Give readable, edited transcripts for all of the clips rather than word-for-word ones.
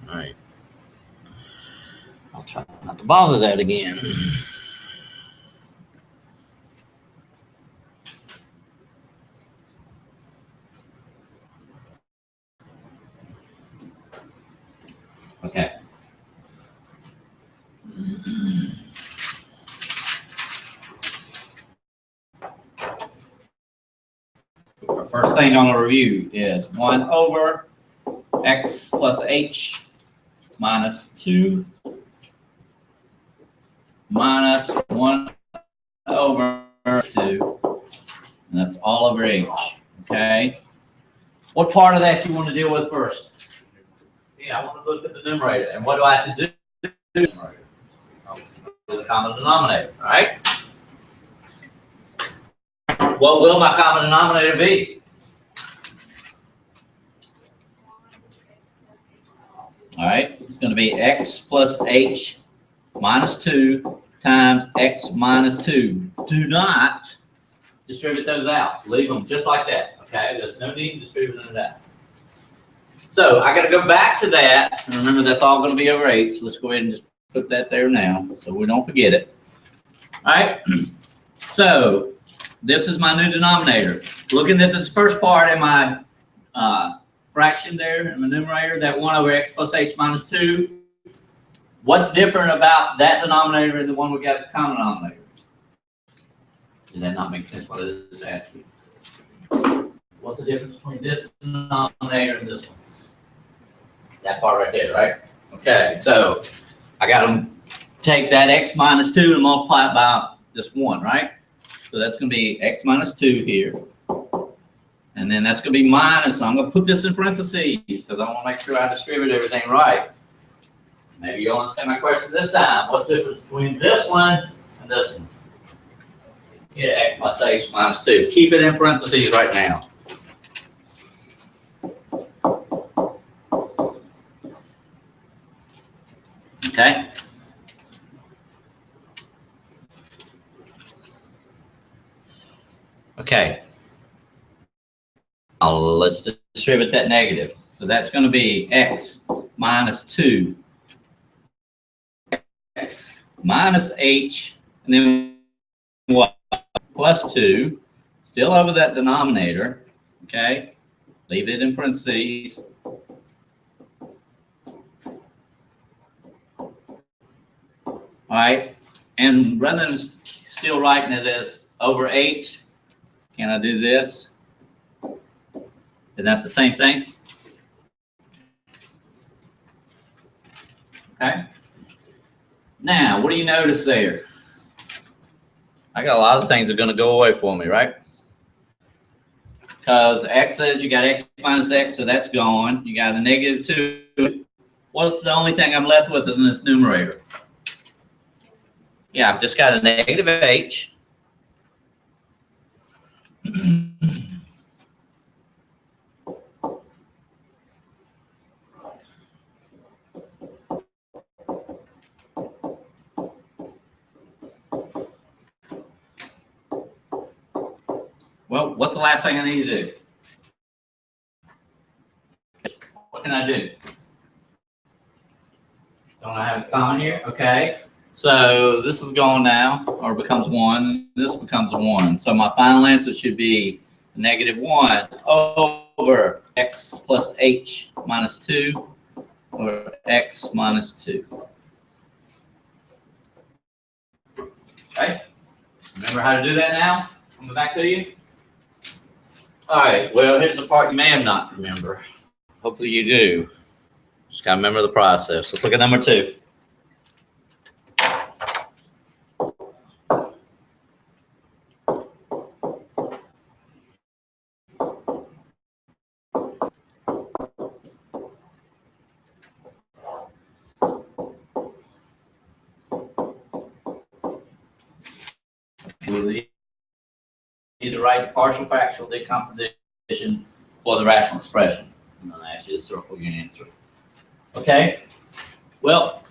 All right. I'll try not to bother that again. Okay. Our first thing on the review is 1 over x plus h minus 2 minus 1 over 2. And that's all over h. Okay. What part of that you want to deal with first? Yeah, I want to look at the numerator. And what do I have to do? The common denominator, all right? What will my common denominator be? All right, it's going to be x plus h minus 2 times x minus 2. Do not distribute those out. Leave them just like that, okay? There's no need to distribute them out. So I got to go back to that. And remember, that's all going to be over h. So let's go ahead and just put that there now so we don't forget it. All right, so this is my new denominator. Looking at this first part in my fraction there in the numerator, that 1 over x plus h minus 2. What's different about that denominator and the one we got as a common denominator? Did that not make sense? What is this asking? What's the difference between this denominator and this one? That part right there, right? Okay, so I got to take that x minus 2 and multiply it by this 1, right? So that's going to be x minus 2 here. And then that's going to be minus. I'm going to put this in parentheses because I want to make sure I distribute everything right. Maybe you'll understand my question this time. What's the difference between this one and this one? Yeah, x plus h minus 2. Keep it in parentheses right now. Okay. Okay. Now let's distribute that negative. So that's going to be x minus 2, x minus h, and then what? Plus 2, still over that denominator. Okay. Leave it in parentheses. All right. And rather than still writing it as over h, can I do this? Isn't that the same thing? Okay. Now, what do you notice there? I got a lot of things that are going to go away for me, right? Because x says you got x minus x, so that's gone. You got a negative 2. What's the only thing I'm left with in this numerator? Yeah, I've just got a negative h. Well, what's the last thing I need to do? What can I do? Don't I have a common here? Okay. So this is gone now, or becomes 1. This becomes 1. So my final answer should be negative 1 over x plus h minus 2 or x minus 2. Okay. Remember how to do that now? Coming back to you. All right, well, here's the part you may have not remember. Hopefully you do. Just got to remember the process. Let's look at number 2. These are right partial fractional decomposition for the rational expression. I'm going to ask you to circle your answer. Okay. Well,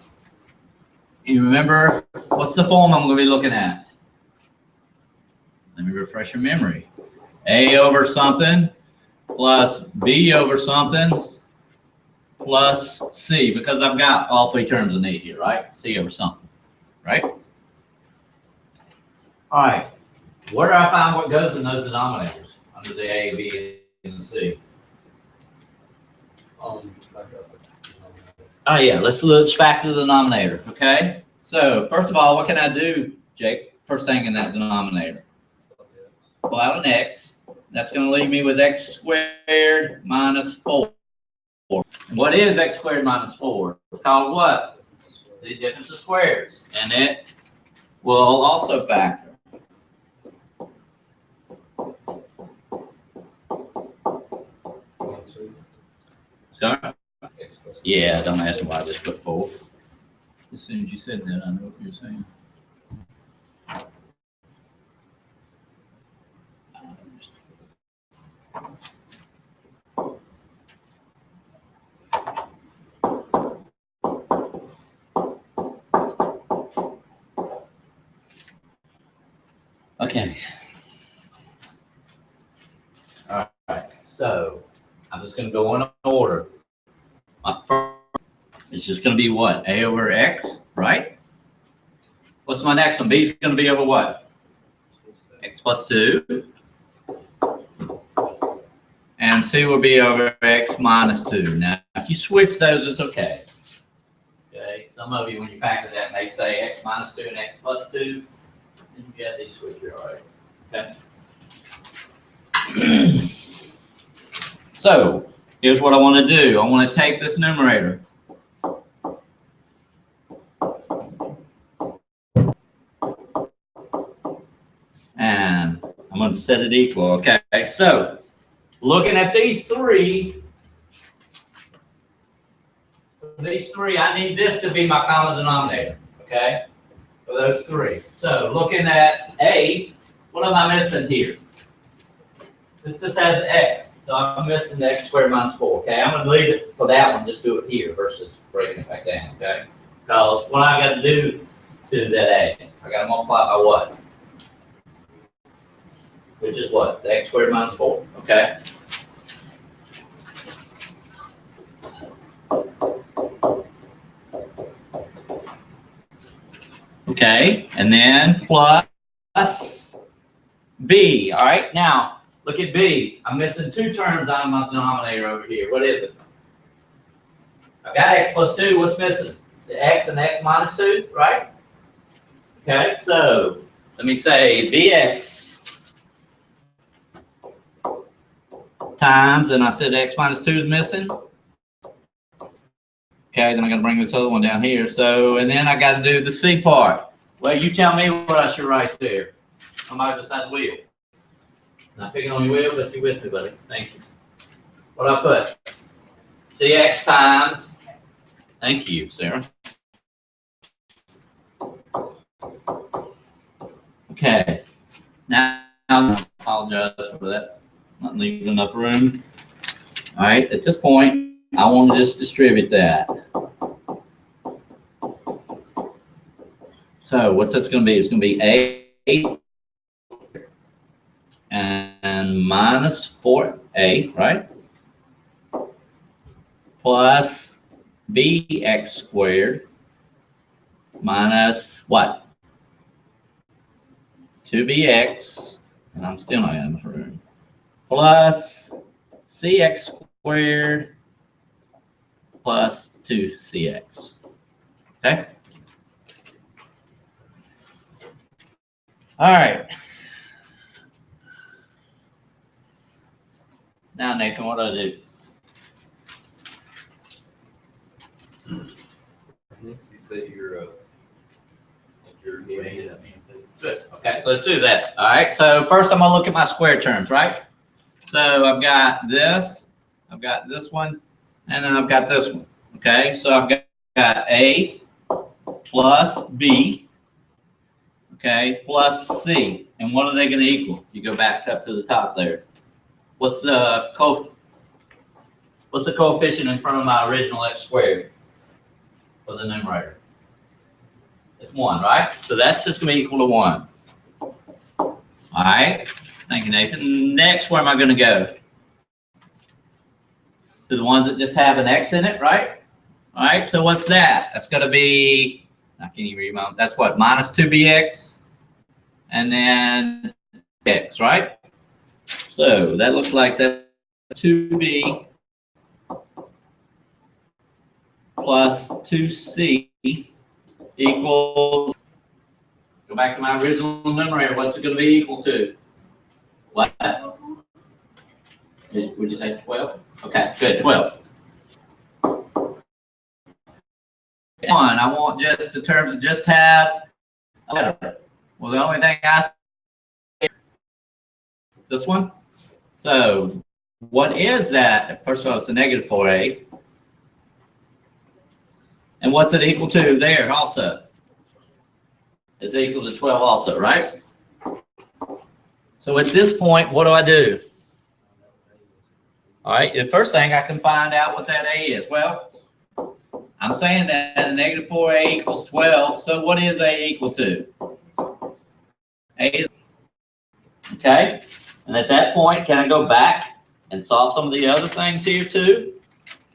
you remember what's the form I'm going to be looking at? Let me refresh your memory. A over something plus B over something plus c, because I've got all three terms I need here, right? C over something, right? All right, where do I find what goes in those denominators under the A, B, and C? Oh yeah, let's factor the denominator, okay? So first of all, what can I do, Jake? First thing in that denominator, pull out an x. That's going to leave me with x squared minus 4. What is x squared minus 4? It's called what? The difference of squares, and it will also factor. Sorry? Yeah, don't ask me why I just put 4. As soon as you said that, I know what you're saying. Okay. All right. So I'm just going to go in order. My first is just going to be what? A over x, right? What's my next one? B is going to be over what? X plus 2. And C will be over x minus 2. Now, if you switch those, it's okay. Okay. Some of you, when you factor that, may say x minus 2 and x plus 2. And you get these switched, all right. Okay. So here's what I want to do. I want to take this numerator. And I'm going to set it equal. Okay. So looking at these three, I need this to be my common denominator. Okay. For those three. So looking at A, what am I missing here? This just has x. So I'm missing the x squared minus 4, okay? I'm going to leave it for that one, just do it here versus breaking it back down, okay? Because what I got to do to that a, I got to multiply by what? Which is what? The x squared minus 4, okay? Okay, and then plus b, all right? Now, look at B. I'm missing 2 terms on my denominator over here. What is it? I've got x plus 2. What's missing? The x and x minus 2, right? Okay, so let me say bx times, and I said x minus 2 is missing. Okay, then I'm going to bring this other one down here. So, and then I got to do the C part. Well, you tell me what I should write there. Somebody beside the wheel. Not picking on your wheel, but you're with me, buddy. Thank you. What I put? Cx times. Thank you, Sarah. Okay. Now, I apologize for that. Not leaving enough room. All right. At this point, I want to just distribute that. So what's this going to be? It's going to be A and minus 4a, right? Plus bx squared minus what? 2bx, and I'm still not in the room, plus cx squared plus 2cx. Okay? All right. Now, Nathan, what do I do? Next, you say you're Good. Okay, let's do that. All right. So first, I'm gonna look at my square terms, right? So I've got this one, and then I've got this one. Okay. So I've got A plus B. Okay, plus C. And what are they going to equal? You go back up to the top there. What's the coefficient in front of my original x squared for the numerator? It's 1, right? So that's just going to be equal to 1. All right. Thank you, Nathan. Next, where am I going to go? To to the ones that just have an X in it, right? All right, so what's that? That's going to be, I can't even read my, that's what, minus 2bx, and then x, right? So that looks like that 2b plus 2c equals, go back to my original numerator, what's it going to be equal to? What? Would you say 12? Okay, good, 12. One, I want just the terms that just have a letter. Well, the only thing I see, this one. So what is that? First of all, it's a negative 4a. And what's it equal to there also? It's equal to 12 also, right? So at this point, what do I do? All right, the first thing I can find out what that a is. Well, I'm saying that a negative 4a equals 12. So what is a equal to? A is, okay. And at that point, can I go back and solve some of the other things here too?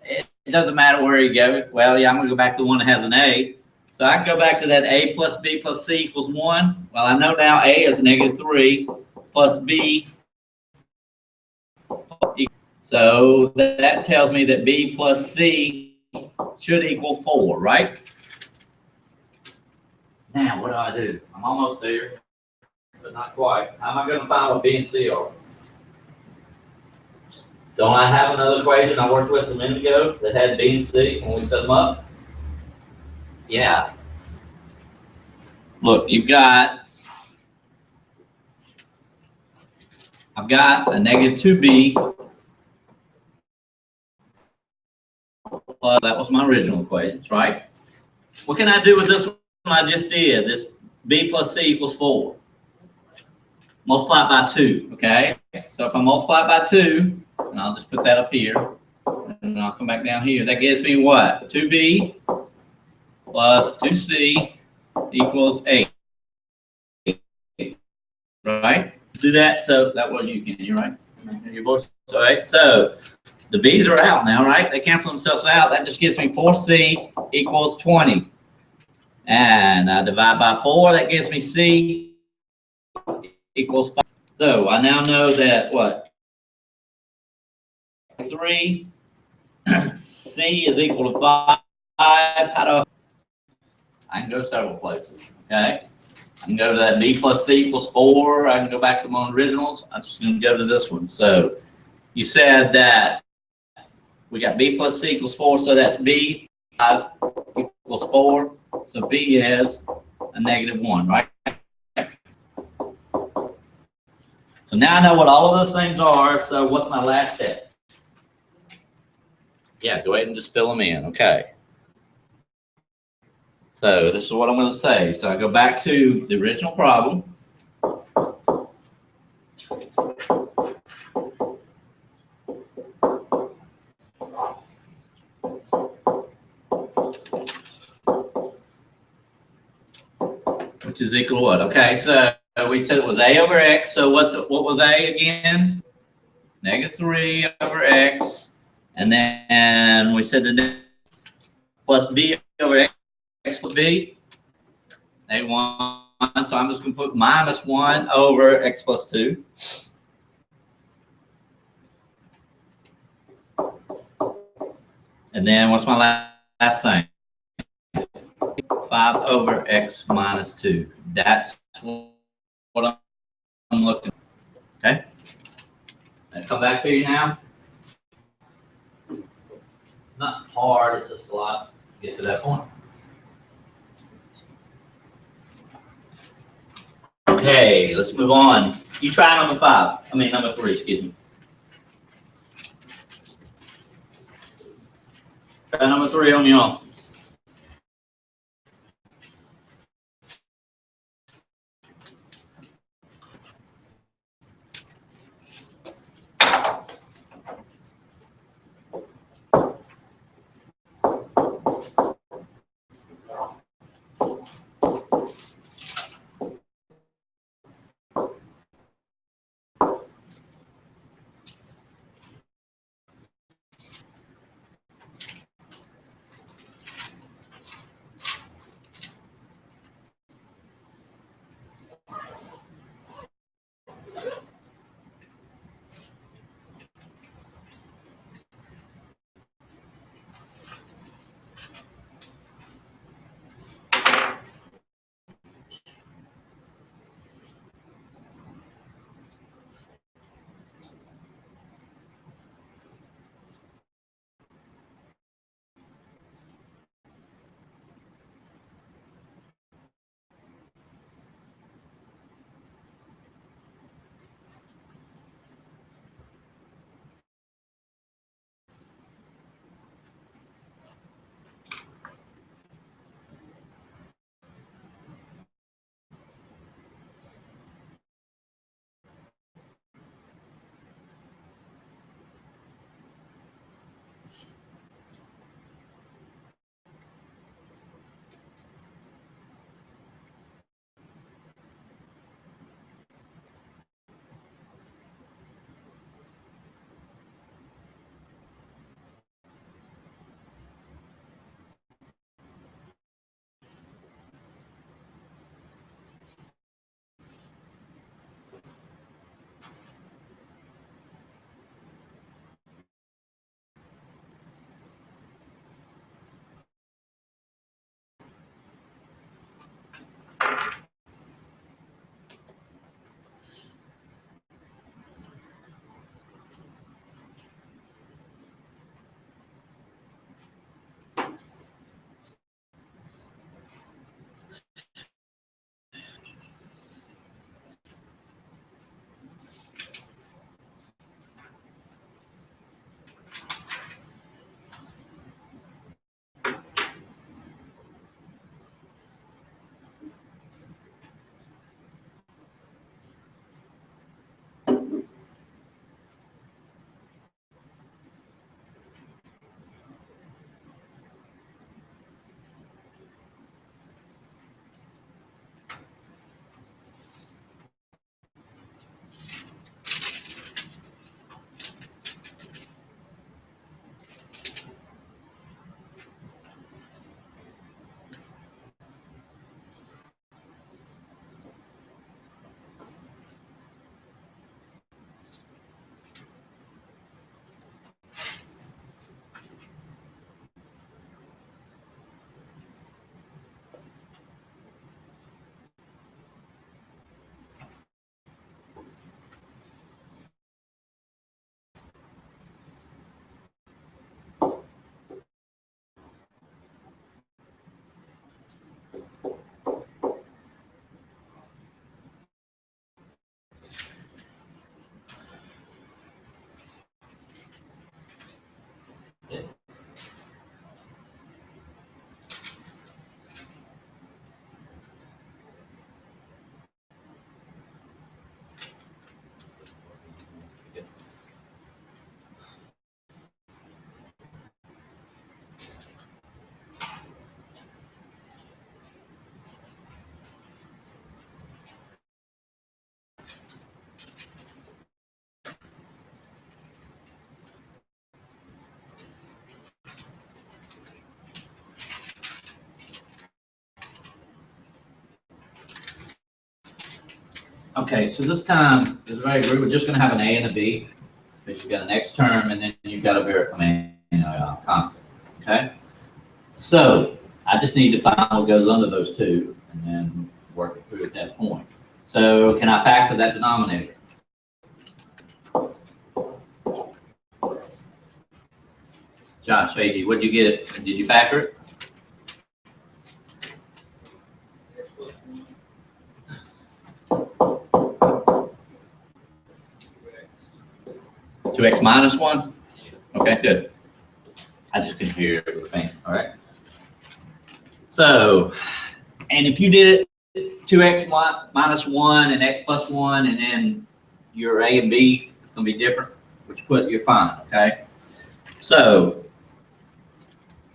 It doesn't matter where you go. Well, yeah, I'm going to go back to the one that has an a. So I can go back to that a plus b plus c equals 1. Well, I know now a is negative 3 plus b. So that tells me that b plus c should equal 4, right? Now, what do I do? I'm almost there, but not quite. How am I going to find what b and c are? Don't I have another equation I worked with a minute ago that had b and c when we set them up? Yeah. Look, I've got a negative 2b. That was my original equations, right? What can I do with this one I just did? This b plus c equals 4. Multiply it by 2, okay? So if I multiply it by 2, and I'll just put that up here, and I'll come back down here. That gives me what? 2b plus 2c equals 8. Right? Do that, so that was you, Kenny, right? Your voice. All right, so the b's are out now, right? They cancel themselves out. That just gives me 4c equals 20. And I divide by 4, that gives me c equals 5. So I now know that what? 3 c is equal to 5. How do I can go several places, okay? I can go to that b plus c equals 4. I can go back to my originals. I'm just going to go to this one. So you said that we got b plus c equals 4, so that's b 5 equals 4. So b is a negative 1, right? So now I know what all of those things are. So what's my last step? Yeah, go ahead and just fill them in. Okay. So this is what I'm going to say. So I go back to the original problem. Which is equal to what? Okay, so we said it was a over x. So what was a again? Negative 3 over x. And then we said the plus b over x plus b. A1. So I'm just going to put minus 1 over x plus 2. And then what's my last thing? 5 over x minus 2. That's what I'm looking for. Okay? I come back to you now. Not hard, it's just a lot to get to that point. Okay, let's move on. You try number 3, excuse me. Try number 3 on your own. Okay, so this time, this is very agree, we're just gonna have an A and a B, because you've got an X term, and then you've got a constant, okay? So, I just need to find what goes under those two, and then work it through at that point. So, can I factor that denominator? Josh, Fagey, what'd you get? Did you factor it? Two X minus one? Okay, good. I just can hear it with a fan, all right? So, and if you did it 2x minus 1 and x plus 1, and then your A and B is going to be different, which you're fine, okay? So,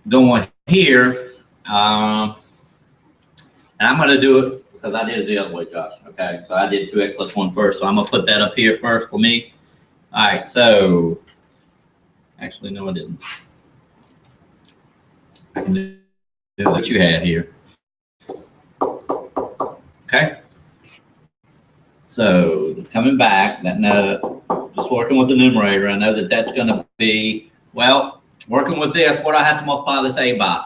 going here, and I'm going to do it because I did it the other way, Josh, okay? So I did 2x plus 1 first, so I'm going to put that up here first for me. All right, so, actually, no, I didn't. I can do what you had here. Okay. So coming back, that just working with the numerator, I know that that's going to be, well, working with this, what do I have to multiply this A by?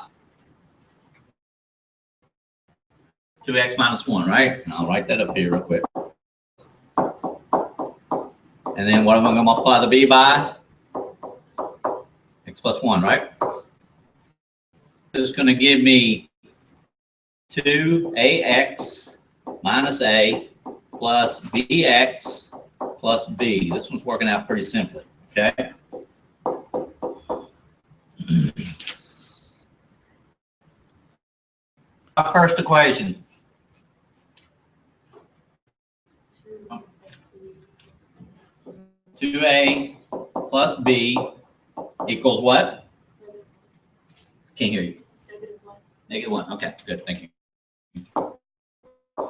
2x minus 1, right? And I'll write that up here real quick. And then what am I going to multiply the B by? X plus 1, right? This is going to give me 2ax minus a plus bx plus b. This one's working out pretty simply, okay? Our first equation. Two A plus B equals what? Can't hear you. Negative 1. Okay, good. Thank you.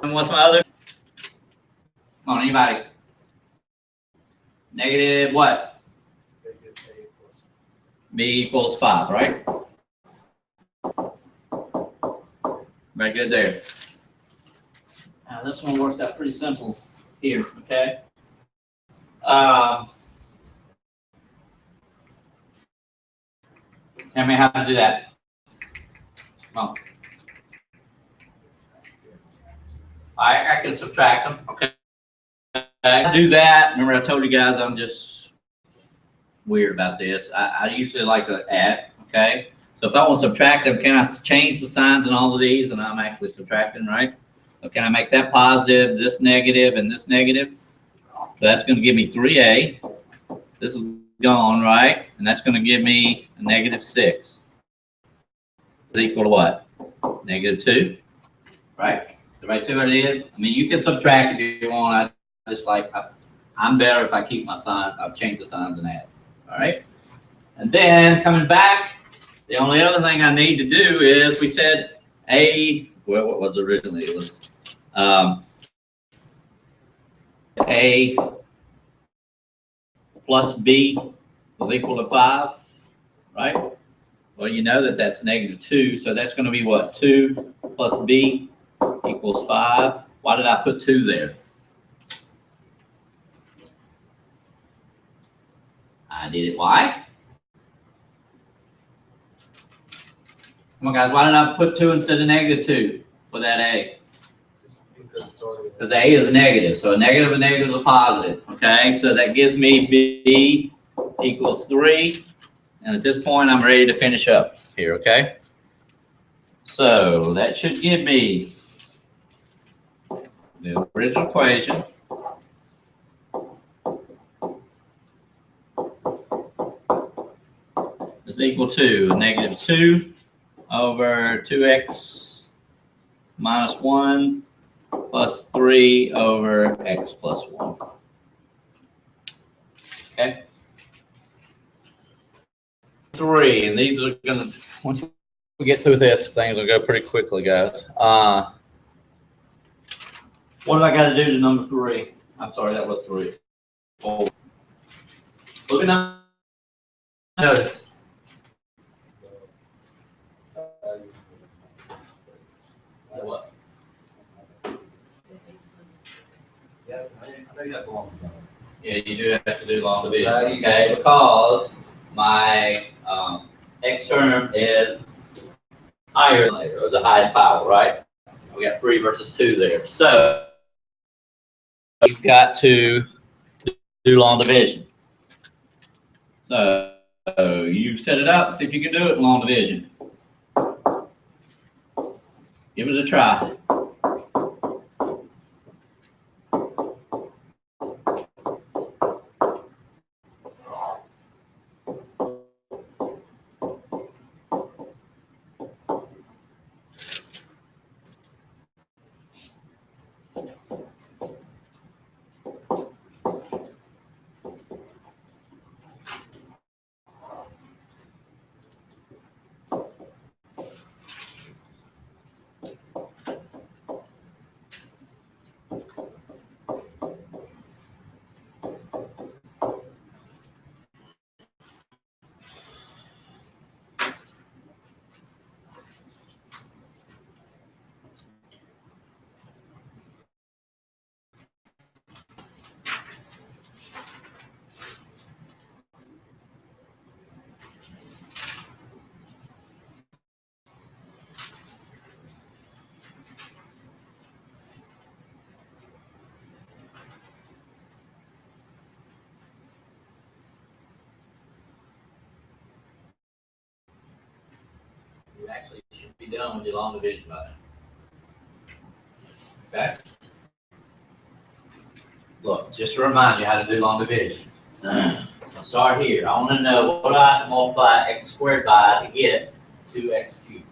And what's my other? Come on, anybody? Negative what? B equals 5, right? Very good there. Now this one works out pretty simple here, okay? Tell me how to do that. Come on. I can subtract them, okay? I do that. Remember I told you guys I'm just weird about this. I usually like to add, okay? So if I want to subtract them, can I change the signs in all of these? And I'm actually subtracting, right? So can I make that positive, this negative, and this negative? So that's going to give me 3a. This is gone, right? And that's going to give me a negative 6. Is equal to what? Negative 2, right? Everybody see what I did? I mean, you can subtract if you want. I just like, I'm better if I keep my sign, I've changed the signs and add. All right? And then coming back, the only other thing I need to do is, we said A, well, what was it originally? It was A plus B was equal to 5, right? Well, you know that that's negative 2, so that's going to be what? 2 plus B equals 5. Why did I put 2 there? I did it. Why? Come on, guys. Why did I put 2 instead of negative 2 for that A? Because A is negative. So a negative and negative is a positive. Okay. So that gives me B equals 3. And at this point, I'm ready to finish up here. Okay. So that should give me the original equation. Is equal to negative 2 over 2x minus 1 plus 3 over x plus 1. Okay. 3, and these are going to, once we get through this, things will go pretty quickly, guys. What do I got to do to number 3? I'm sorry, that was 3. 4. Look at number. Notice. What? Yeah, you do have to do long division, okay, because my x term is higher than later, or the highest power, right? We got 3 versus 2 there. So you've got to do long division. So you set it up, see if you can do it in long division. Give it a try. You actually should be done with your long division by now. Okay? Look, just to remind you how to do long division. I'll start here. I want to know what I have to multiply x squared by to get 2x cubed.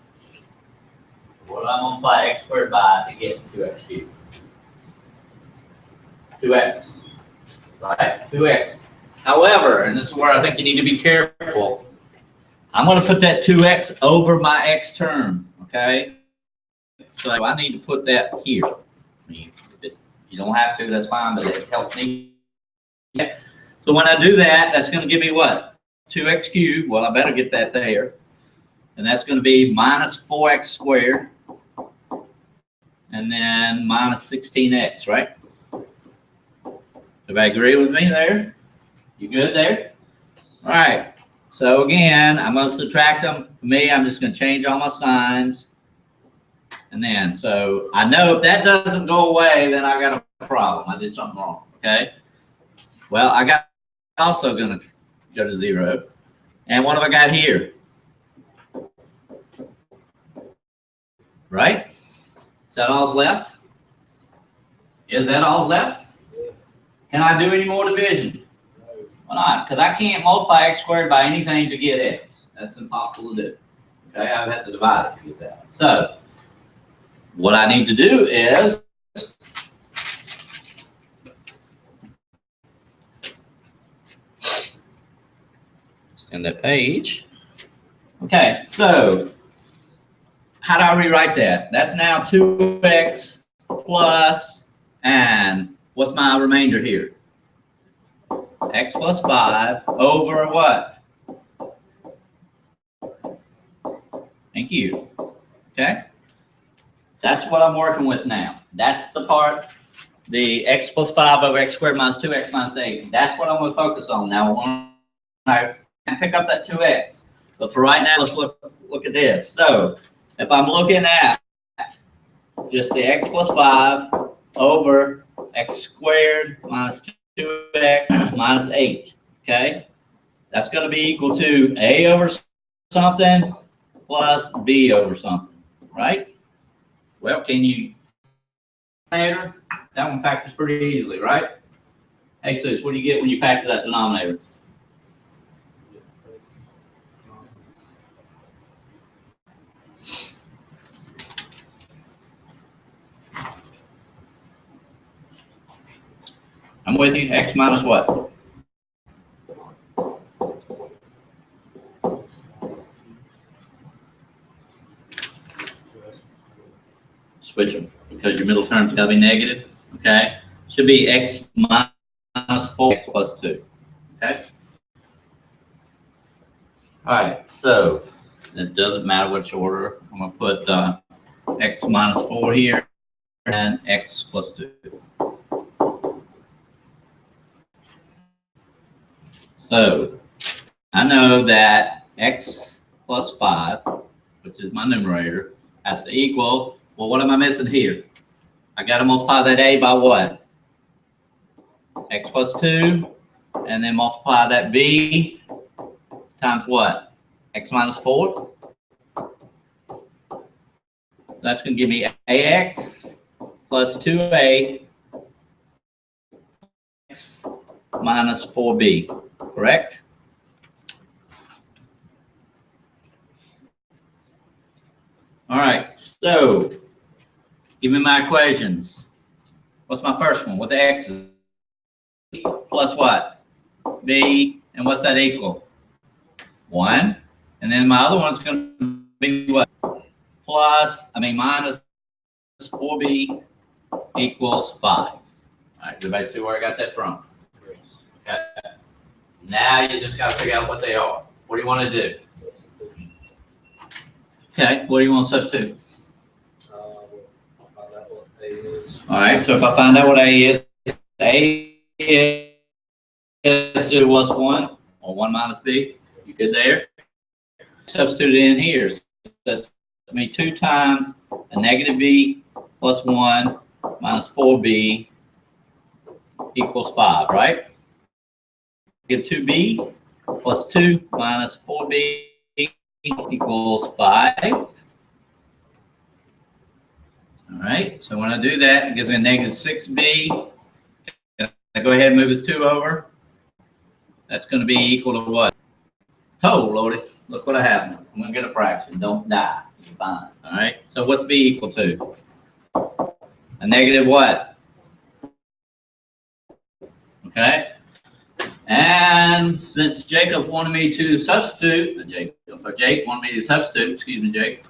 What do I multiply x squared by to get 2x cubed? 2x. Right? 2x. However, and this is where I think you need to be careful, I'm going to put that 2x over my x term, okay? So I need to put that here. I mean, if you don't have to, that's fine, but it helps me. So when I do that, that's going to give me what? 2x cubed. Well, I better get that there. And that's going to be minus 4x squared. And then minus 16x, right? Everybody agree with me there? You good there? All right. So again, I'm going to subtract them. For me, I'm just going to change all my signs. And then, so I know if that doesn't go away, then I got a problem. I did something wrong, okay? Well, I got also going to go to 0. And what have I got here? Right? Is that all's left? Is that all's left? Can I do any more division? Why not? Because I can't multiply x squared by anything to get x. That's impossible to do. Okay, I would have to divide it to get that. So, what I need to do is extend that page. Okay, so how do I rewrite that? That's now 2x plus, and what's my remainder here? X plus 5 over what? Thank you. Okay? That's what I'm working with now. That's the part, the x plus 5 over x squared minus 2x minus 8. That's what I'm going to focus on now. When I pick up that 2x. But for right now, let's look at this. So if I'm looking at just the x plus 5 over x squared minus 2x minus 8, okay? That's going to be equal to a over something plus b over something, right? Well, can you, that one factors pretty easily, right? Hey, Sus, what do you get when you factor that denominator? I'm with you. X minus what? Switch them because your middle term's got to be negative. Okay. Should be x minus 4x plus 2. Okay. All right. So it doesn't matter which order. I'm going to put x minus 4 here and x plus 2. So I know that x plus 5, which is my numerator, has to equal, well, what am I missing here? I got to multiply that a by what? X plus 2, and then multiply that b times what? X minus 4. That's going to give me ax plus 2a x minus 4b, correct? All right, so give me my equations. What's my first one? What the x is? Plus what? B, and what's that equal? 1. And then my other one's going to be what? Minus 4b equals 5. All right, everybody see where I got that from? Okay. Now you just got to figure out what they are. What do you want to do? Okay, what do you want to substitute? All right, so if I find out what A is 2 plus 1, or 1 minus B. You good there? Substitute it in here. So that's me 2 times a negative B plus 1 minus 4B equals 5, right? Get 2B plus 2 minus 4B equals 5. All right, so when I do that, it gives me a negative 6B. I go ahead and move this 2 over. That's going to be equal to what? Oh, Lordy, look what I have. I'm going to get a fraction. Don't die. You're fine. All right, so what's B equal to? A negative what? Okay. And since Jacob wanted me to substitute, Jake wanted me to substitute, excuse me, Jake,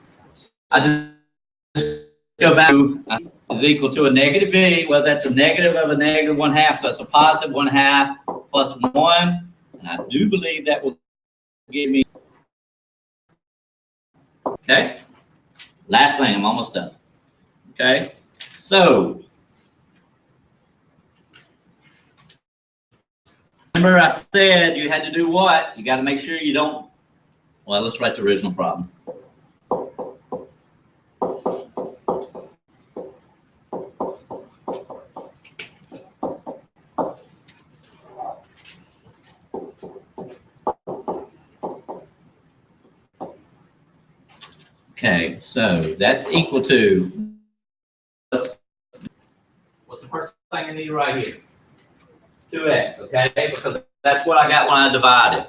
I just go back to is equal to a negative B. Well, that's a negative of a negative 1/2, so it's a positive 1/2 plus 1. And I do believe that will give me, okay? Last thing, I'm almost done. Okay, so remember I said you had to do what? You got to make sure you don't, well, let's write the original problem. Okay, so that's equal to, what's the first thing I need right here? 2x, okay? Because that's what I got when I divided.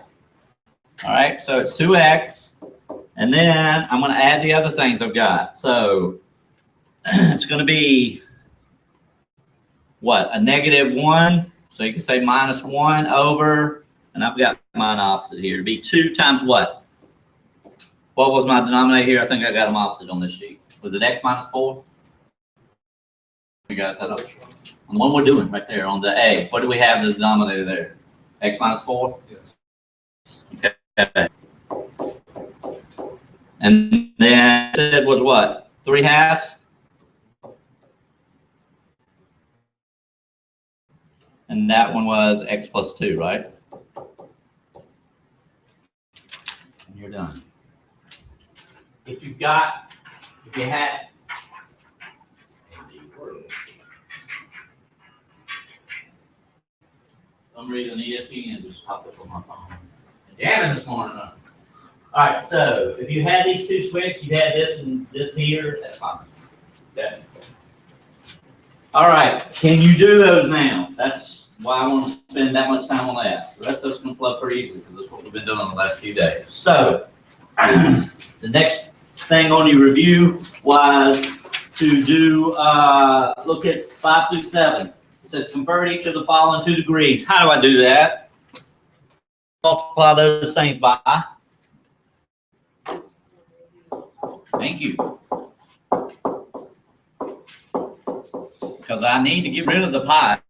All right, so it's 2x, and then I'm going to add the other things I've got. So it's going to be, what, a negative 1? So you can say minus 1 over, and I've got mine opposite here. It'd be 2 times what? What was my denominator here? I think I got them opposite on this sheet. Was it x minus 4? You guys had up on the one we're doing right there on the A. What do we have the denominator there? X minus 4? Yes. Okay. And then it was what? 3/2? And that one was x plus 2, right? And you're done. If you had, some reason ESPN just popped up on my phone. Jamming this morning. All right, so if you had these two switched, you had this and this here, that's fine. Okay. All right, can you do those now? That's why I want to spend that much time on that. The rest of us can flow pretty easily because that's what we've been doing the last few days. So the next thing on your review was to do, look at 5 through 7. It says convert each of the following 2 degrees. How do I do that? Multiply those things by. Thank you. Because I need to get rid of the pi.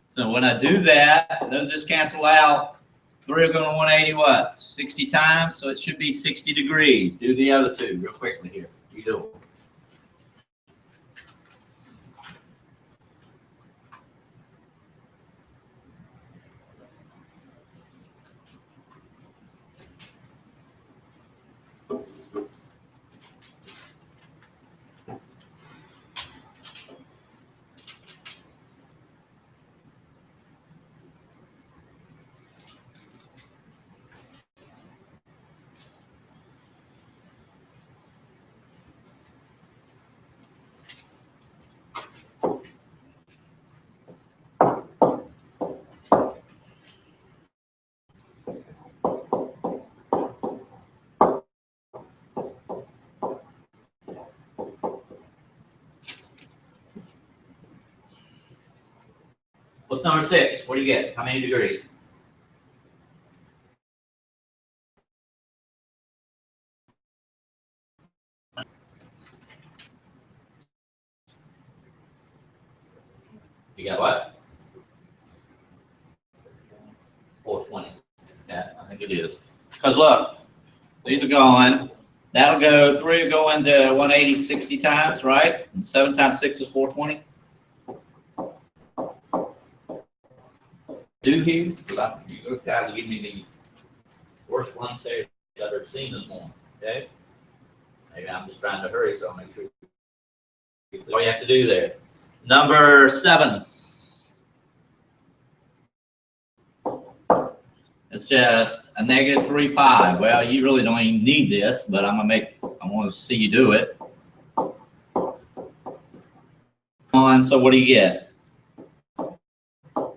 So when I do that, those just cancel out. 3 are going to 180 what? 60 times, so it should be 60 degrees. Do the other 2 real quickly here. You do it. What's number 6? What do you get? How many degrees? You got what? 420. Yeah, I think it is. Because look, these are going, that'll go, 3 will go into 180 60 times, right? And 7 times 6 is 420. Do here, because you guys are giving me the worst one series I've ever seen this morning, okay? Maybe I'm just trying to hurry, so I'll make sure. All you have to do there. Number 7. It's just a negative 3 pi. Well, you really don't even need this, but I want to see you do it. So what do you get?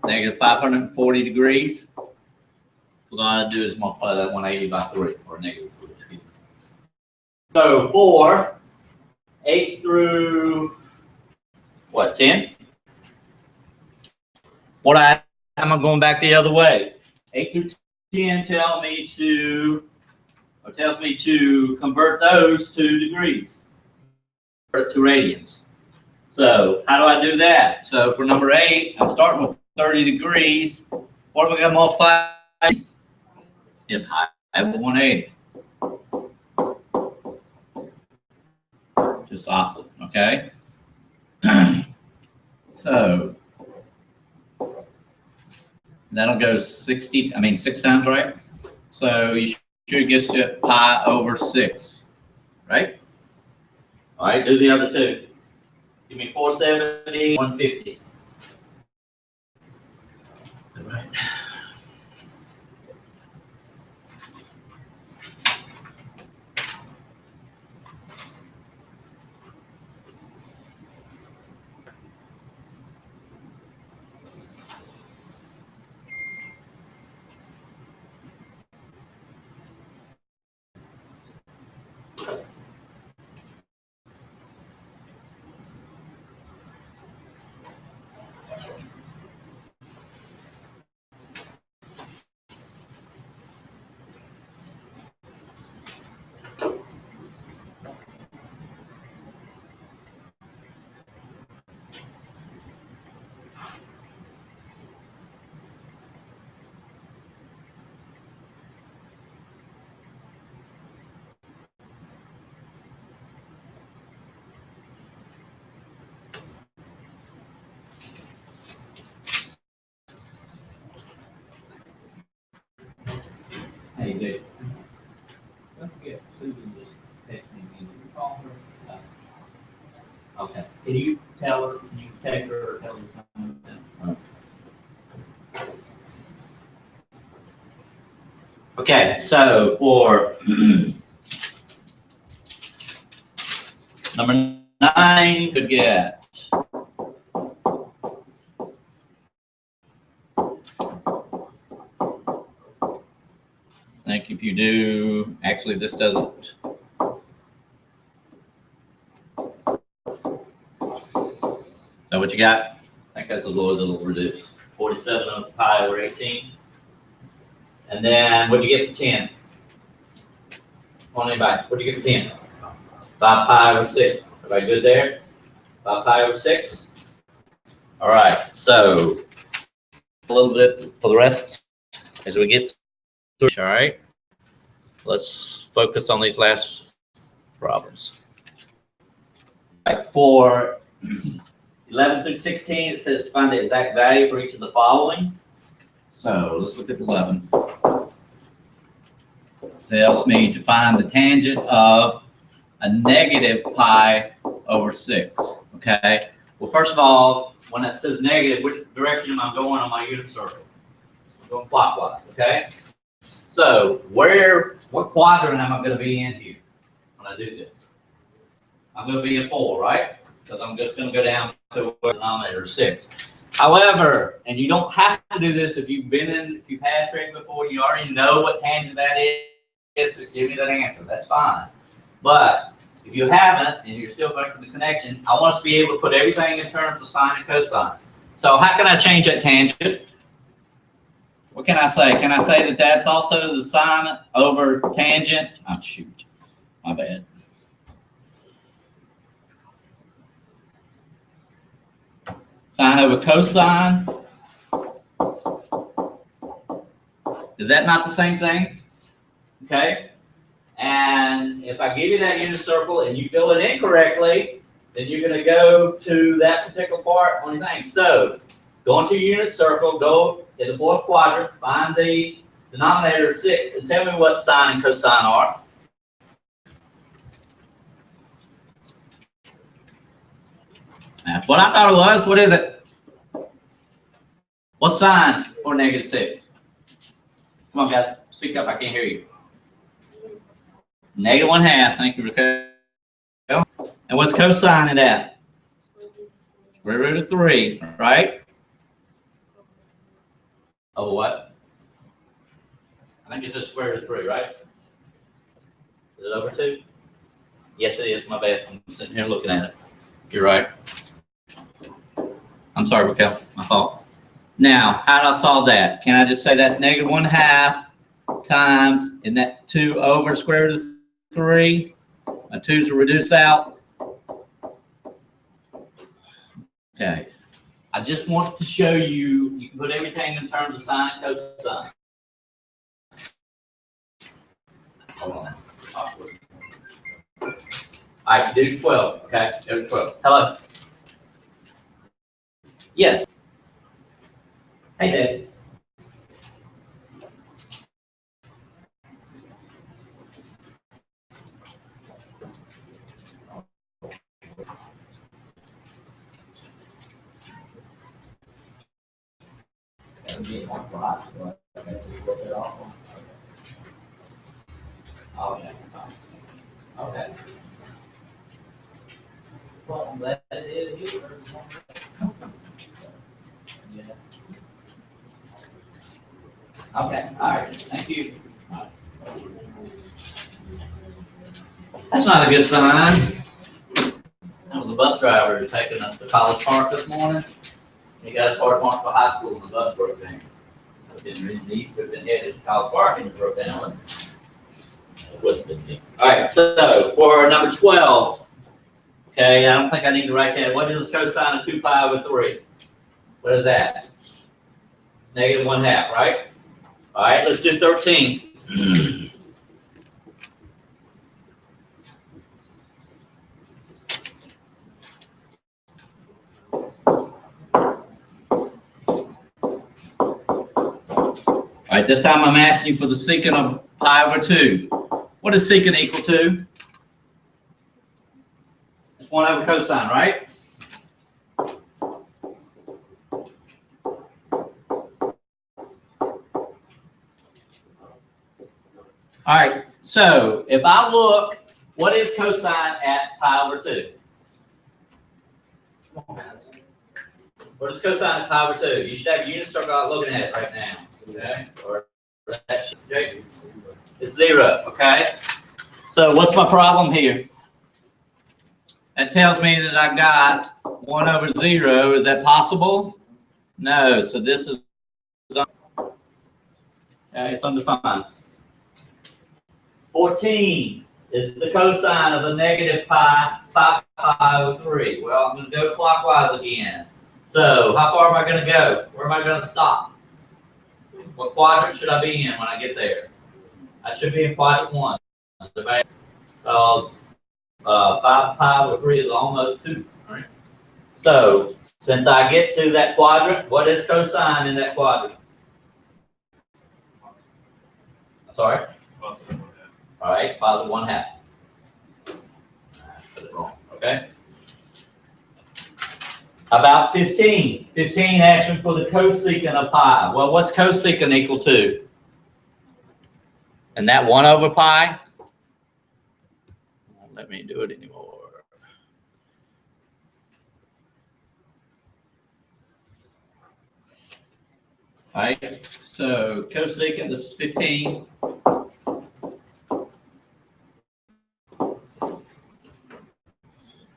Negative 540 degrees. What I'm going to do is multiply that 180 by 3, or negative 3, excuse me. So for 8 through, what, 10? I'm going back the other way. 8 through 10 tells me to convert those to degrees, convert to radians. So how do I do that? So for number 8, I'm starting with 30 degrees. What am I going to multiply? If I have 180. Just opposite, okay? So that'll go 6 times, right? So you should get to pi over 6, right? All right, do the other 2. Give me 470, 150. Is that right? Hey, Dave. Don't forget, Susan just texted me. Can you call her? Okay. Can you tell her, can you text her or tell her to come in? Okay, so for number 9, you could get I think if you do, actually this doesn't. Know what you got? I think that's as low as it'll reduce. 47 of pi over 18. And then what do you get for 10? Come on, anybody. What do you get for 10? 5 pi over 6. Everybody good there? 5 pi over 6. All right. So a little bit for the rest as we get through. All right. Let's focus on these last problems. All right, for 11 through 16, it says to find the exact value for each of the following. So let's look at 11. It tells me to find the tangent of a negative pi over 6. Okay. Well, first of all, when it says negative, which direction am I going on my unit circle? I'm going clockwise. Okay. So what quadrant am I going to be in here when I do this? I'm going to be in 4, right? Because I'm just going to go down to the denominator 6. However, and you don't have to do this if you've had trig before, you already know what tangent that is, so give me that answer. That's fine. But if you haven't and you're still making the connection, I want us to be able to put everything in terms of sine and cosine. So how can I change that tangent? What can I say? Can I say that that's also the sine over tangent? Oh, shoot. My bad. Sine over cosine. Is that not the same thing? Okay. And if I give you that unit circle and you fill it in correctly, then you're going to go to that particular part on your thing. So go into your unit circle, go in the fourth quadrant, find the denominator of 6, and tell me what sine and cosine are. That's what I thought it was. What is it? What's sine for -6? Come on, guys. Speak up. I can't hear you. -1/2. Thank you, Raquel. And what's cosine of that? Square root of 3, right? Oh, what? I think it's just square root of 3, right? Is it over 2? Yes, it is. My bad. I'm sitting here looking at it. You're right. I'm sorry, Raquel. My fault. Now, how do I solve that? Can I just say that's -1/2 times, and that 2 over square root of 3? My 2's are reduced out. Okay. I just want to show you, you can put everything in terms of sine and cosine. Hold on. All right, do 12. Okay, do 12. Hello. Yes. Hey, Dad. Okay. Okay. Well, I'm glad it is here. Yeah. Okay, all right, thank you. That's not a good sign. That was a bus driver taking us to College Park this morning. He got his hard mark for high school and the bus broke down. I didn't really need to have been headed to College Park and it broke down. It wasn't a big deal. All right, so for number 12, okay, I don't think I need to write that. What is cosine of 2 pi over 3? What is that? It's -1/2, right? All right, let's do 13. All right, this time I'm asking you for the secant of pi over 2. What is secant equal to? It's 1 over cosine, right? All right, so if I look, what is cosine at pi over 2? What is cosine at pi over 2? You should have units start out looking at it right now. Okay? Or it's 0, okay? So what's my problem here? That tells me that I've got 1 over 0. Is that possible? No, so this is, okay, it's undefined. 14 is the cosine of a -5 pi over 3. Well, I'm going to go clockwise again. So how far am I going to go? Where am I going to stop? What quadrant should I be in when I get there? I should be in quadrant 1. Because 5 pi over 3 is almost 2. Right? So since I get to that quadrant, what is cosine in that quadrant? Sorry? All right, positive 1/2. Put it wrong, okay? About 15. 15 asks me for the cosecant of pi. Well, what's cosecant equal to? And that 1 over pi? Won't let me do it anymore. All right, so cosecant, this is 15.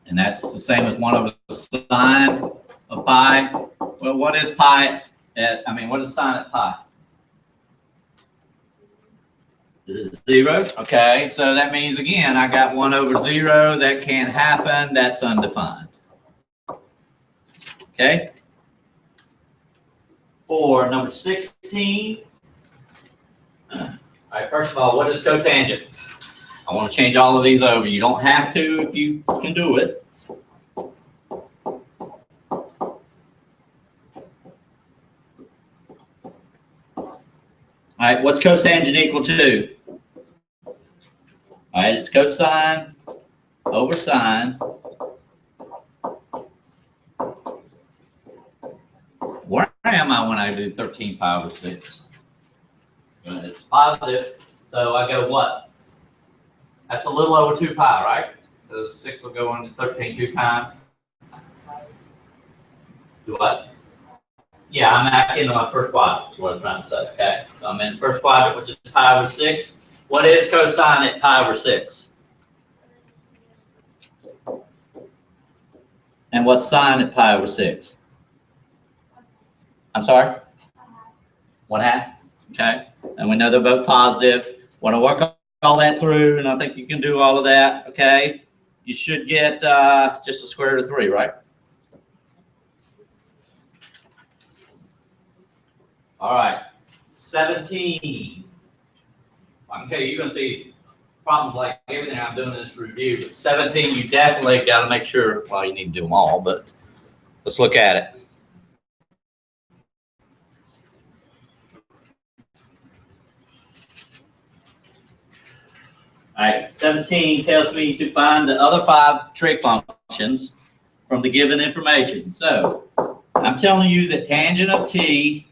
And that's the same as 1 over sine of pi. Well, what is pi what is sine at pi? Is it 0? Okay, so that means, again, I got 1 over 0. That can't happen. That's undefined. Okay? For number 16. All right, first of all, what is cotangent? I want to change all of these over. You don't have to if you can do it. All right, what's cotangent equal to? All right, it's cosine over sine. Where am I when I do 13 pi over 6? It's positive, so I go what? That's a little over 2 pi, right? So 6 will go into 13 2 times. Do what? Yeah, I'm back into my first quadrant, is what I'm trying to say, okay? So I'm in the first quadrant, which is pi over 6. What is cosine at pi over 6? And what's sine at pi over 6? I'm sorry? 1/2? Okay. And we know they're both positive. Want to work all that through, and I think you can do all of that, okay? You should get just the square root of 3, right? All right, 17. Okay, you're going to see problems like everything I'm doing in this review. But 17, you definitely got to make sure, well, you need to do them all, but let's look at it. All right, 17 tells me to find the other 5 trig functions from the given information. So I'm telling you that tangent of t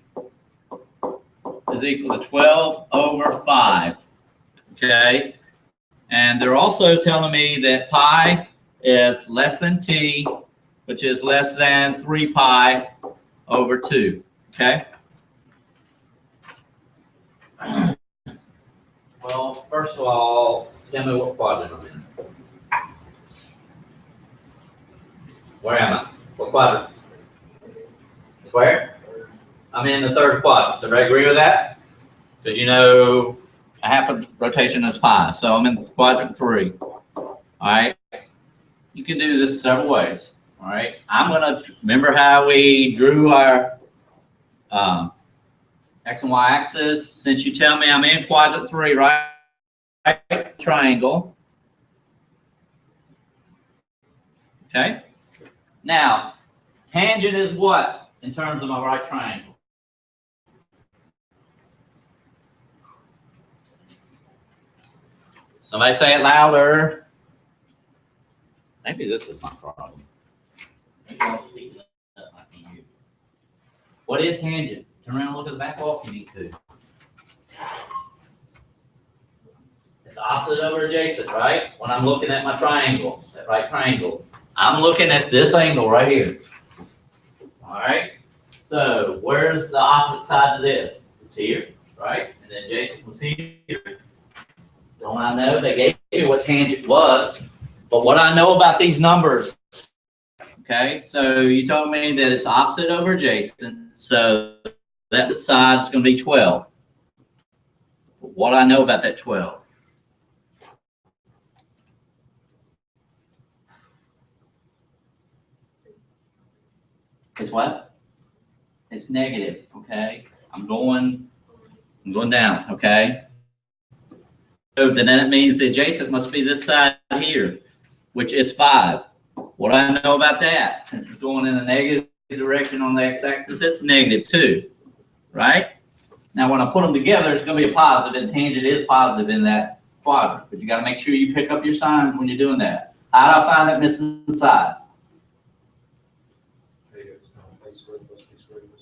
is equal to 12 over 5, okay? And they're also telling me that pi is less than t, which is less than 3 pi over 2, okay? Well, first of all, tell me what quadrant I'm in. Where am I? What quadrant? Where? I'm in the third quadrant. Does everybody agree with that? Because you know a half a rotation is pi. So I'm in quadrant 3. All right. You can do this several ways. All right. I'm going to remember how we drew our X and Y axis. Since you tell me I'm in quadrant 3, right? Triangle. Okay. Now, tangent is what in terms of my right triangle? Somebody say it louder. Maybe this is my problem. Maybe I'll speak it up. I can't hear. What is tangent? Turn around and look at the back wall if you need to. It's opposite over adjacent, right? When I'm looking at my triangle, that right triangle, I'm looking at this angle right here. All right? So where's the opposite side of this? It's here, right? And then adjacent was here. Don't I know? They gave me what tangent was. But what I know about these numbers, okay? So you told me that it's opposite over adjacent. So that side is going to be 12. But what I know about that 12? It's what? It's negative, okay? I'm going down, okay? So then that means the adjacent must be this side here, which is 5. What do I know about that? Since it's going in a negative direction on the x-axis, it's negative 2, right? Now, when I put them together, it's going to be a positive, and tangent is positive in that quadrant. But you got to make sure you pick up your signs when you're doing that. How do I find that missing side?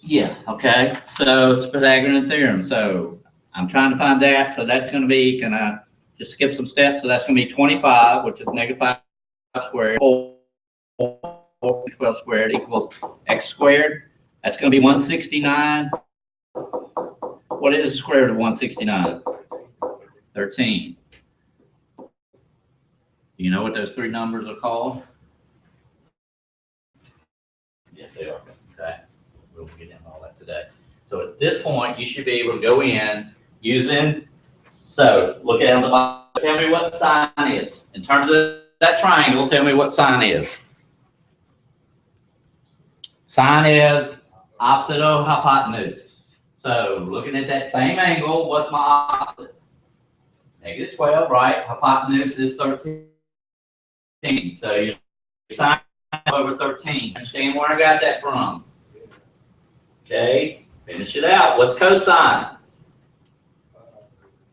Yeah, okay. So it's Pythagorean theorem. So I'm trying to find that. So that's going to be, can I just skip some steps? So that's going to be 25, which is negative 5 squared. 12 squared equals x squared. That's going to be 169. What is the square root of 169? 13. Do you know what those 3 numbers are called? Yes, they are. Okay. We at this point, you should be able to go in using, so look at the bottom, tell me what sine is. In terms of that triangle, tell me what sine is. Sine is opposite of hypotenuse. So looking at that same angle, what's my opposite? Negative 12, right? Hypotenuse is 13. So your sine over 13. Understand where I got that from? Okay, finish it out. What's cosine?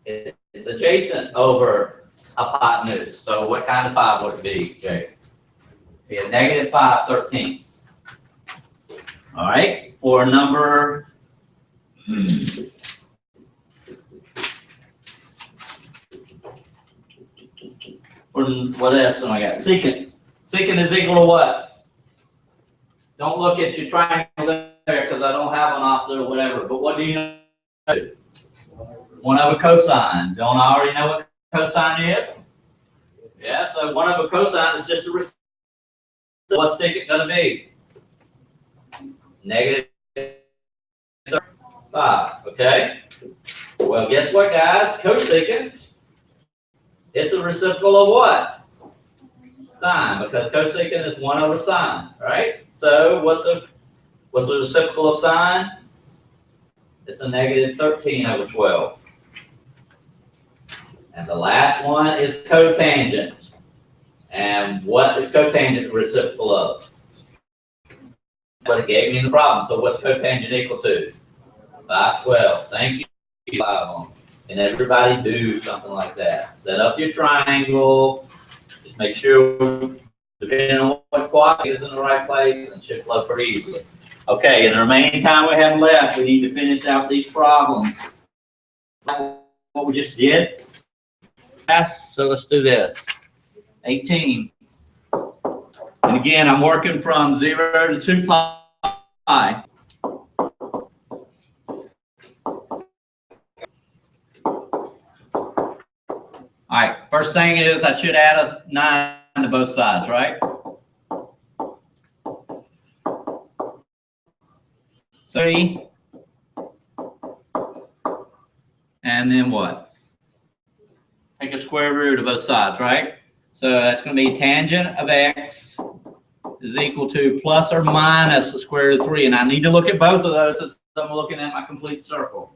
It's adjacent over hypotenuse. So what kind of 5 would it be, Jay? Be a negative 5/13. All right, for number what else do I got? Secant. Secant is equal to what? Don't look at your triangle there because I don't have an opposite or whatever. But what do you know? 1 over cosine. Don't I already know what cosine is? Yeah, so 1 over cosine is just a reciprocal. What's secant going to be? Negative 5. Okay. Well, guess what, guys? Cosecant. It's a reciprocal of what? Sine, because cosecant is 1 over sine, right? So what's the reciprocal of sine? It's a negative 13 over 12. And the last one is cotangent. And what is cotangent the reciprocal of? But it gave me the problem. So what's cotangent equal to? 5/12. Thank you. 5 on them. And everybody do something like that. Set up your triangle. Just make sure, depending on what quadrant is in the right place, and it should flow pretty easily. Okay, in the remaining time we have left, we need to finish out these problems. What we just did. Yes, so let's do this. 18. And again, I'm working from 0 to 2 pi. All right, first thing is I should add a 9 to both sides, right? Three. And then what? Take a square root of both sides, right? So that's going to be tangent of x is equal to plus or minus the square root of 3. And I need to look at both of those as I'm looking at my complete circle.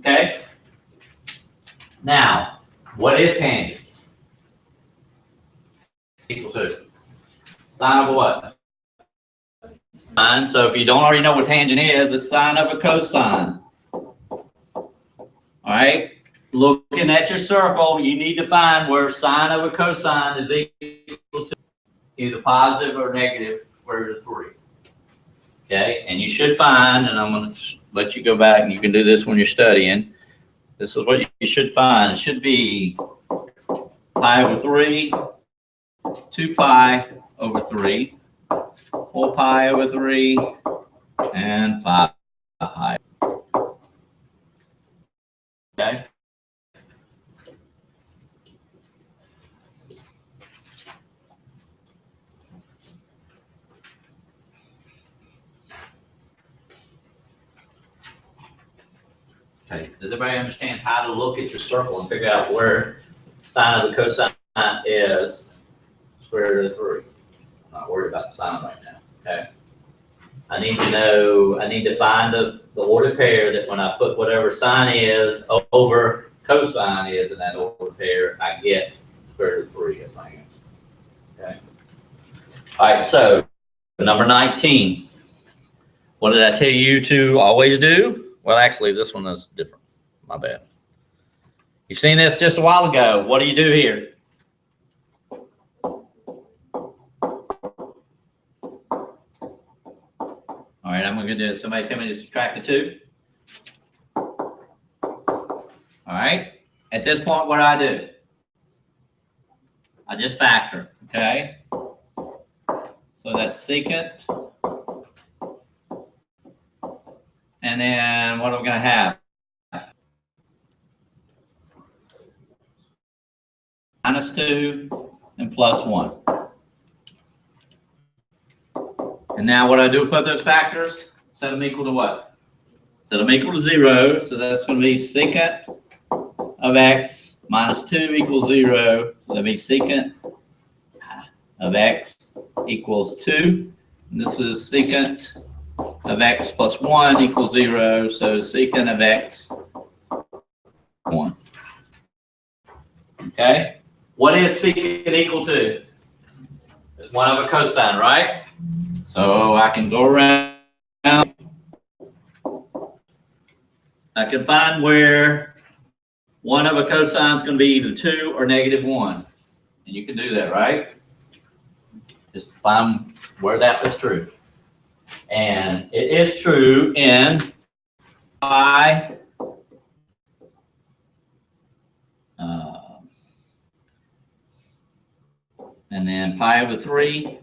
Okay? Now, what is tangent? Equal to sine over what? Sine. So if you don't already know what tangent is, it's sine over cosine. All right? Looking at your circle, you need to find where sine over cosine is equal to either positive or negative square root of 3. Okay? And you should find, and I'm going to let you go back and you can do this when you're studying. This is what you should find. It should be pi over 3, 2 pi over 3, 4 pi over 3, and 5 pi. Okay? Okay, does everybody understand how to look at your circle and figure out where sine of the cosine is square root of 3? I'm not worried about the sine right now, okay? I need to know, I need to find the ordered pair that when I put whatever sine is over cosine is in that ordered pair, I get square root of 3 as my answer, okay? All right, so number 19. What did I tell you to always do? Well, actually, this one is different. My bad. You've seen this just a while ago. What do you do here? All right, I'm going to do it. Somebody tell me to subtract the 2. All right. At this point, what do I do? I just factor, okay? So that's secant. And then what are we going to have? Minus 2 and plus 1. And now what I do, put those factors, set them equal to what? Set them equal to 0, so that's going to be secant of x minus 2 equals 0. So that'll be secant of x equals 2. And this is secant of x plus 1 equals 0. So secant of x 1. Okay? What is secant equal to? It's 1 over cosine, right? So I can go around. I can find where 1 over cosine is going to be either 2 or negative 1. And you can do that, right? Just find where that was true. And it is true in pi, and then pi over 3,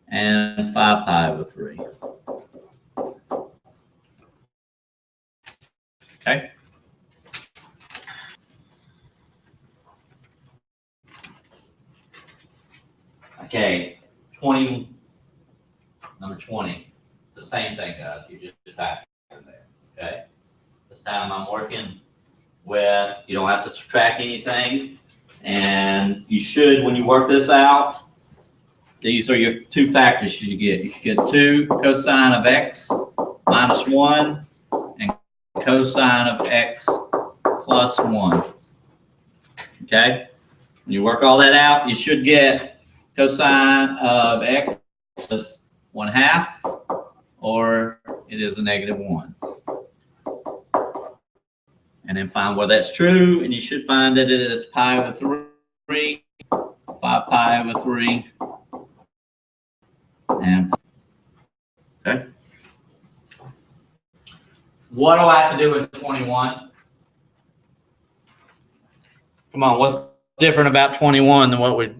and 5 pi over 3. Okay? Okay, number 20. It's the same thing, guys. You just factor there, okay? This time I'm working with, you don't have to subtract anything. And you should, when you work this out, these are your two factors you get. You get 2 cosine of x minus 1 and cosine of x plus 1. Okay? When you work all that out, you should get cosine of x is 1/2, or it is a negative 1. And then find where that's true, and you should find that it is pi over 3, 5 pi over 3, and okay. What do I have to do with 21? Come on, what's different about 21 than what we?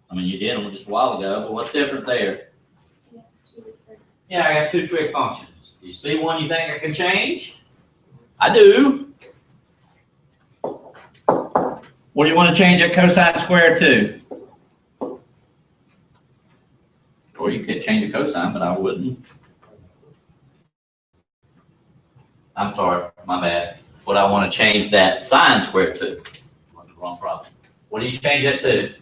I mean, you did them just a while ago, but what's different there? Yeah, I got 2 trig functions. You see one you think I can change? I do. What do you want to change that cosine squared to? Or you could change the cosine, but I wouldn't. I'm sorry, my bad. What I want to change that sine squared to? Wrong problem. What do you change that to?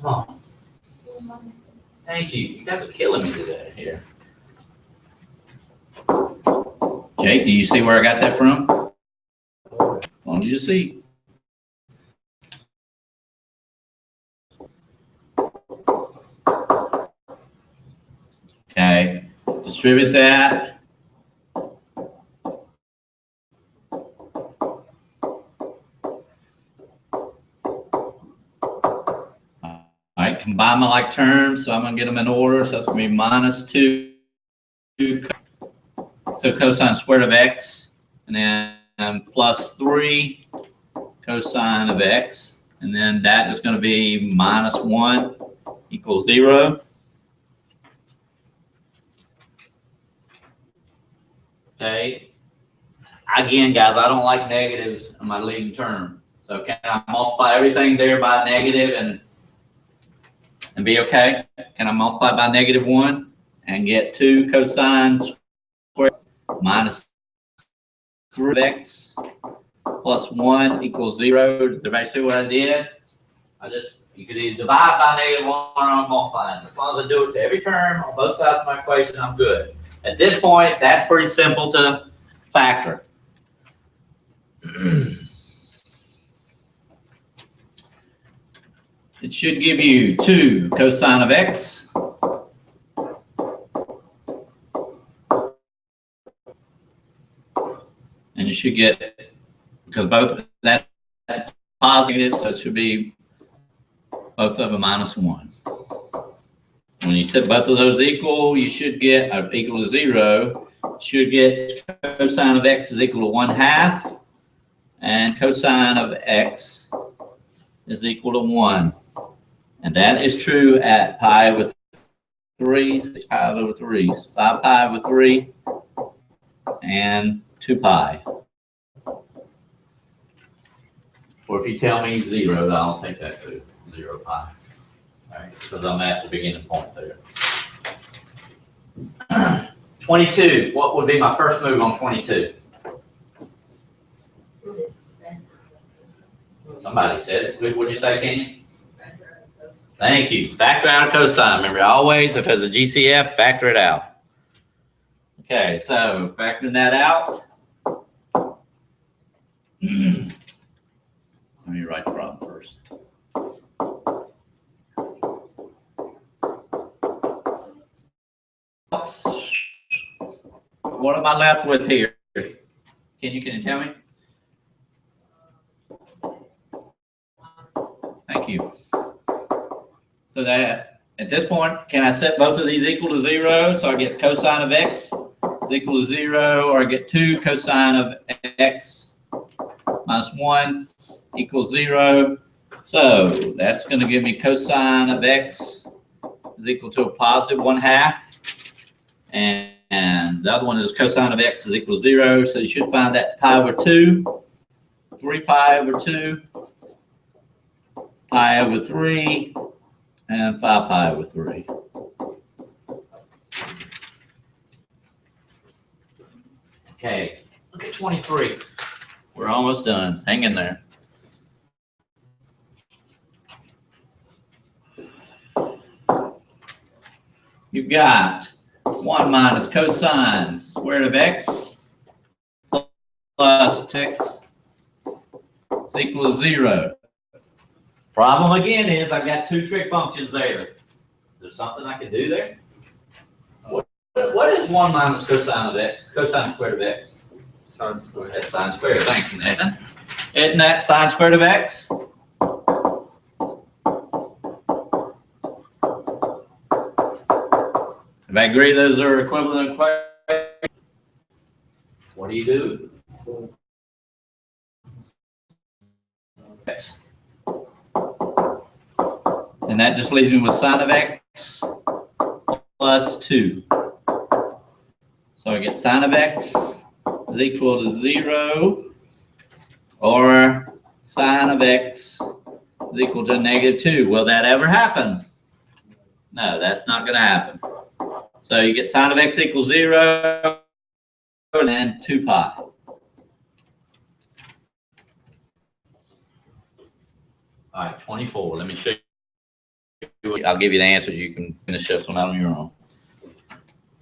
Come on. Thank you. You guys are killing me today here. Jake, do you see where I got that from? What did you see? Okay, distribute that. All right, combine my like terms, so I'm going to get them in order. So that's going to be minus 2, so cosine squared of x, and then plus 3 cosine of x, and then that is going to be minus 1 equals 0. Okay. Again, guys, I don't like negatives in my leading term. So can I multiply everything there by negative and be okay? Can I multiply by negative 1 and get 2 cosine squared minus 3x plus 1 equals 0? Does everybody see what I did? You could either divide by negative 1 or multiply. As long as I do it to every term on both sides of my equation, I'm good. At this point, that's pretty simple to factor. It should give you 2 cosine of x and you should get, because both that's positive, so it should be both of them minus 1. When you set both of those equal, you should get equal to 0. Should get cosine of x is equal to 1/2, and cosine of x is equal to 1. And that is true at pi over 3, 6 pi over 3, 5 pi over 3, and 2 pi. Or if you tell me 0, I don't think that's true. 0 pi. right, because I'm at the beginning point there. 22, what would be my first move on 22? Somebody said it. What did you say, Kenny? Thank you. Factor out a cosine. Remember, always, if it's a GCF, factor it out. Okay, so factoring that out. Let me write the problem first. What am I left with here? Can you tell me? Thank you. So that at this point, can I set both of these equal to 0? So I get cosine of x is equal to 0, or I get 2 cosine of x minus 1 equals 0. So that's going to give me cosine of x is equal to a positive 1/2. And the other one is cosine of x is equal to 0. So you should find that pi over 2, 3 pi over 2, pi over 3, and 5 pi over 3. Okay, look at 23. We're almost done. Hang in there. You've got 1 minus cosine squared of x plus x is equal to 0. Problem again is I've got 2 trig functions there. Is there something I can do there? What is 1 minus cosine of x? Cosine squared of x? Sine squared. That's sine squared. Thank you, Nathan. Isn't that sine squared of x? If I agree those are equivalent equations, what do you do? X. And that just leaves me with sine of x plus 2. So I get sine of x is equal to 0, or sine of x is equal to -2. Will that ever happen? No, that's not going to happen. So you get sine of x equals 0, and then 2 pi. All right, 24. Let me show you. I'll give you the answers. You can finish this one out on your own.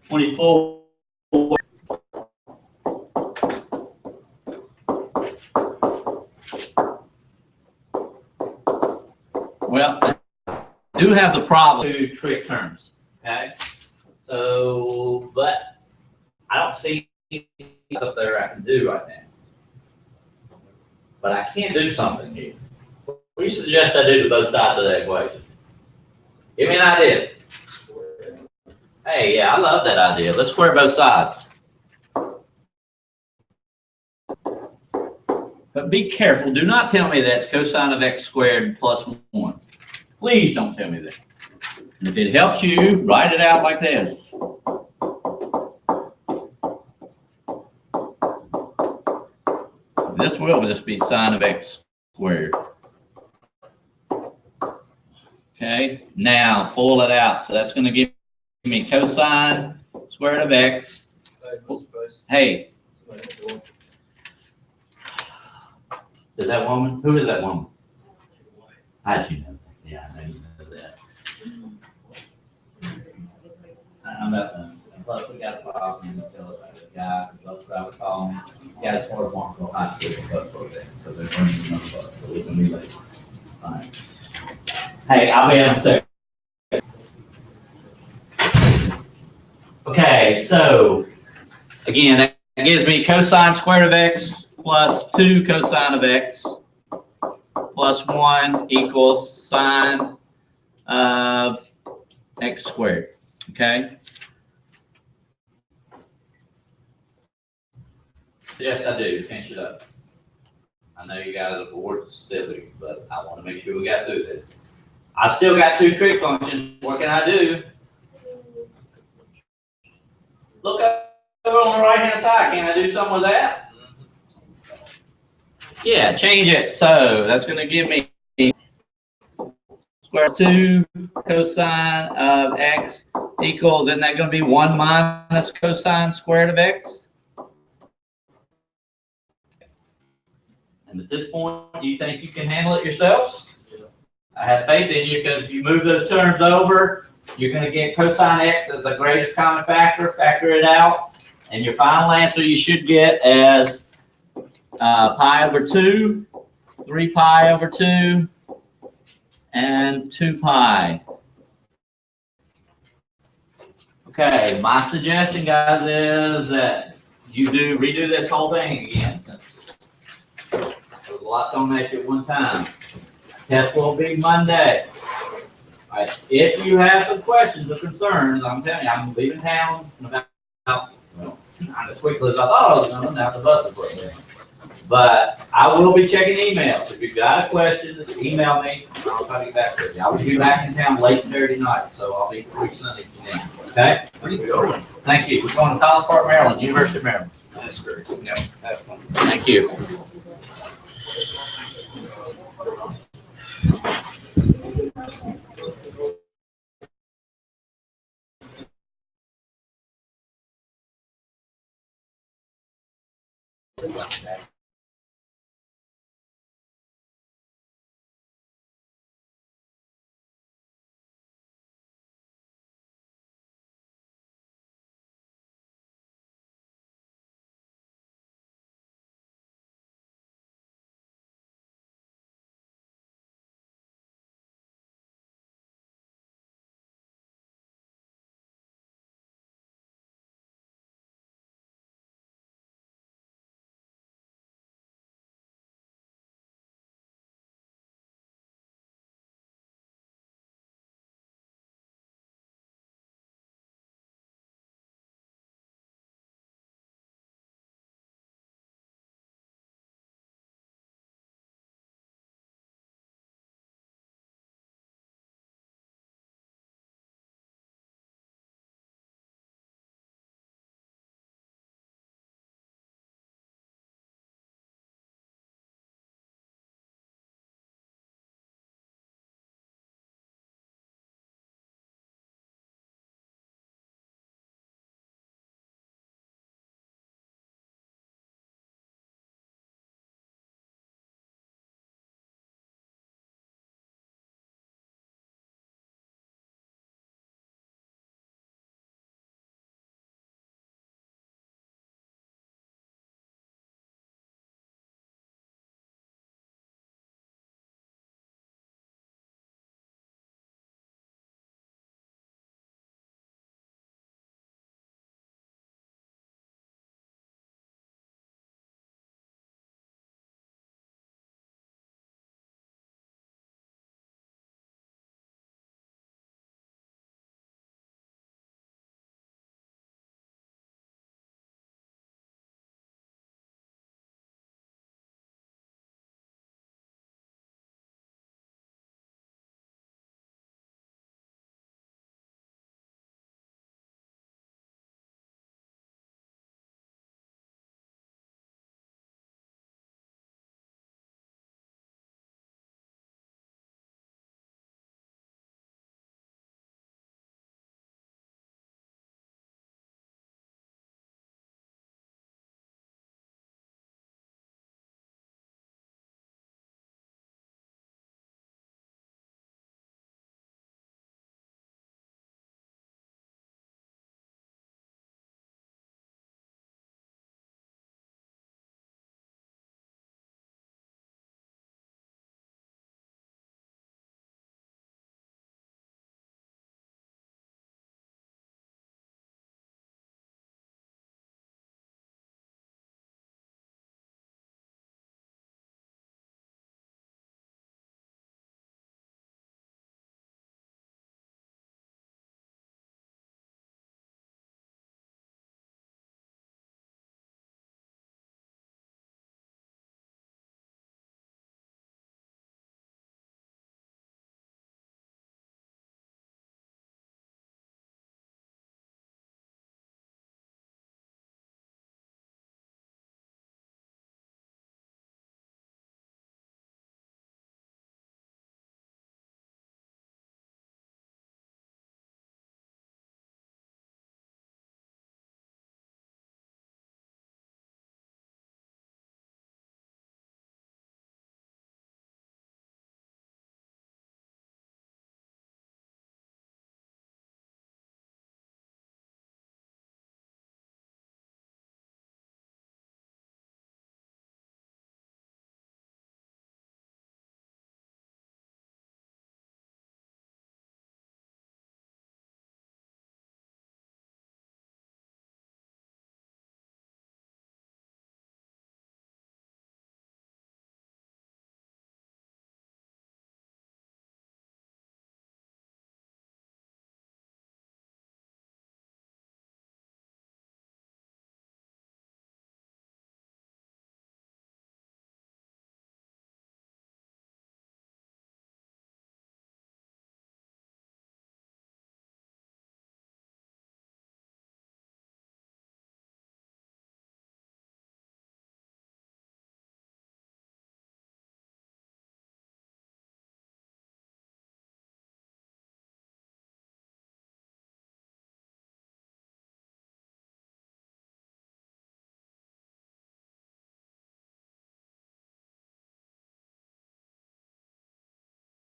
24. Well, I do have the problem with 2 trig terms. Okay. So, but I don't see anything up there I can do right now. But I can do something here. What do you suggest I do to both sides of that equation? Give me an idea. Hey, yeah, I love that idea. Let's square both sides. But be careful. Do not tell me that's cosine of x squared plus 1. Please don't tell me that. And if it helps you, write it out like this. This will just be sine of x squared. Okay, now full it out. So that's going to give me cosine squared of x. Hey, is that woman? Who is that woman? How'd you know that? Yeah, I know you know that. I'm about done. Plus, we got a problem in the tell us the guy, the bus driver called me. Guys, for Markville High School for bus program, because they're running another bus, so we're gonna be late. All right. Hey, I'll be in a second. Okay, so again, that gives me cosine squared of x plus 2 cosine of x plus 1 equals sine of x squared. Okay. Yes, I do. Finish it up. I know you guys are bored silly, but I want to make sure we got through this. I've still got 2 trig functions. What can I do? Look over on the right-hand side. Can I do something with that? Yeah, change it. So that's going to give me square root of 2 cosine of x equals, isn't that going to be 1 minus cosine squared of x? And at this point, do you think you can handle it yourselves? I have faith in you because if you move those terms over, you're going to get cosine x as the greatest common factor, factor it out, and your final answer you should get as pi over 2, 3 pi over 2, and 2 pi. Okay, my suggestion, guys, is that you redo this whole thing again, since there's a lot to make at one time. Test will be Monday. All right, if you have some questions or concerns, I'm telling you, I'm leaving town in about, well, not as quickly as I thought I was going to, now the bus is working. But I will be checking emails. If you've got a question, email me, and I'll try to get back to you. I will be back in town late Saturday night, so I'll be free Sunday if you can. Okay? Where are you going? Thank you. We're going to College Park, Maryland, University of Maryland. That's great. Yep, have fun. Thank you.